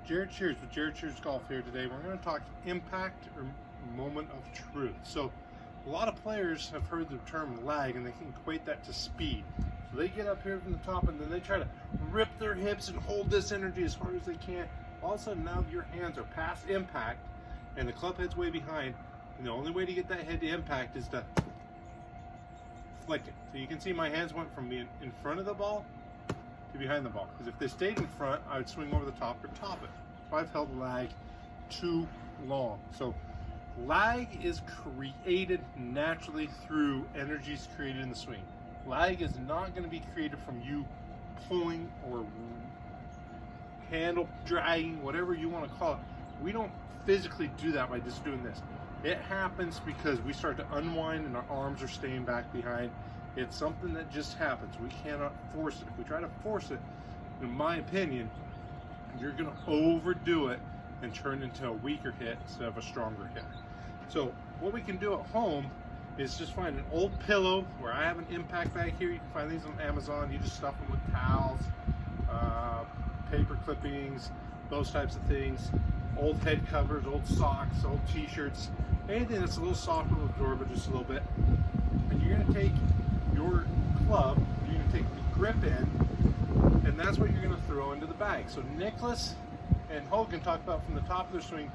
Jared Shears with Jared Shears Golf here today. We're going to talk impact or moment of truth. So a lot of players have heard the term lag and they can equate that to speed. So they get up here from the top and then they try to rip their hips and hold this energy as hard as they can. All of a sudden now your hands are past impact and the club head's way behind, and the only way to get that head to impact is to flick it. So you can see my hands went from being in front of the ball to behind the ball, because if they stayed in front I would swing over the top or top it. So I've held lag too long. So lag is created naturally through energies created in the swing. Lag is not going to be created from you pulling or handle dragging, whatever you want to call it. We don't physically do that by just doing this. It happens because we start to unwind and our arms are staying back behind. It's something that just happens. We cannot force it. If we try to force it, in my opinion, you're going to overdo it and turn into a weaker hit instead of a stronger hit. So what we can do at home is just find an old pillow, where I have an impact bag here. You can find these on Amazon. You just stuff them with towels, paper clippings, those types of things, old head covers, old socks, old t-shirts, anything that's a little softer will absorb it just a little bit. And you're going to take your club, you're going to take the grip in, and that's what you're going to throw into the bag. So Nicklaus and Hogan talked about from the top of their swing,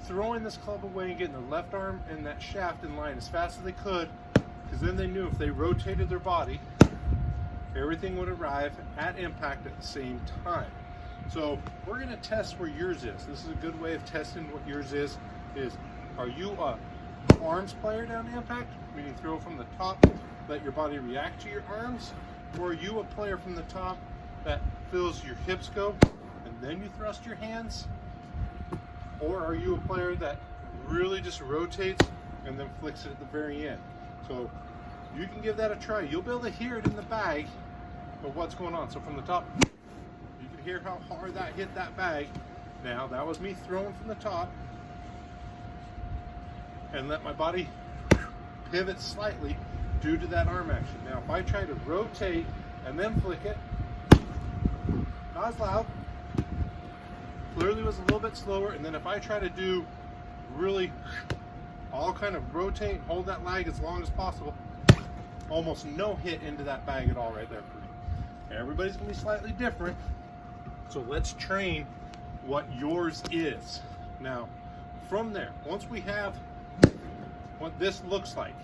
throwing this club away and getting their left arm and that shaft in line as fast as they could, because then they knew if they rotated their body, everything would arrive at impact at the same time. So we're going to test where yours is. This is a good way of testing what yours is are you a arms player down to impact, meaning throw from the top, let your body react to your arms, or are you a player from the top that feels your hips go and then you thrust your hands? Or are you a player that really just rotates and then flicks it at the very end? So you can give that a try. You'll be able to hear it in the bag of what's going on. So from the top, you can hear how hard that hit that bag. Now that was me throwing from the top and let my body pivot slightly due to that arm action. Now if I try to rotate and then flick it, not as loud, clearly was a little bit slower. And then if I try to do really, I'll kind of rotate, hold that lag as long as possible, almost no hit into that bag at all right there for me. Everybody's gonna be slightly different. So let's train what yours is. Now, from there, once we have what this looks like,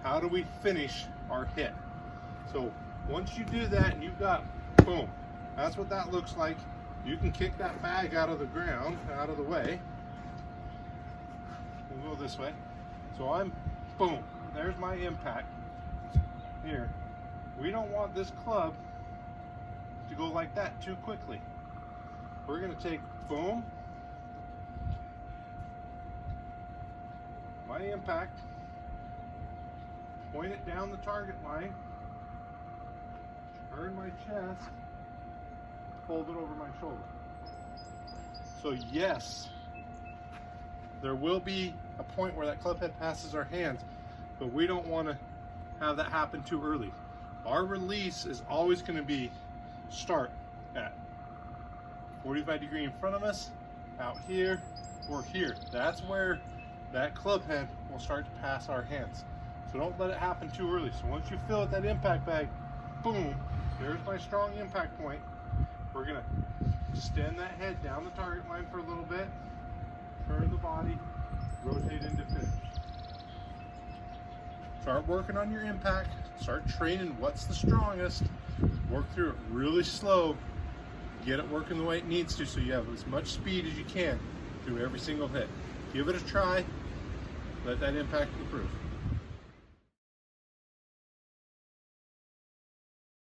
how do we finish our hit? So once you do that and you've got, boom, that's what that looks like. You can kick that bag out of the ground, out of the way. We'll go this way. So I'm, boom, there's my impact here. We don't want this club to go like that too quickly. We're going to take, boom, my impact, point it down the target line, turn my chest, fold it over my shoulder. So yes, there will be a point where that club head passes our hands, but we don't want to have that happen too early. Our release is always going to be start at 45 degree in front of us, out here, or here. That's where that club head will start to pass our hands. So don't let it happen too early. So once you fill at that impact bag, boom, there's my strong impact point. We're gonna extend that head down the target line for a little bit, turn the body, rotate into finish. Start working on your impact, start training what's the strongest, work through it really slow, get it working the way it needs to so you have as much speed as you can through every single hit. Give it a try, let that impact improve.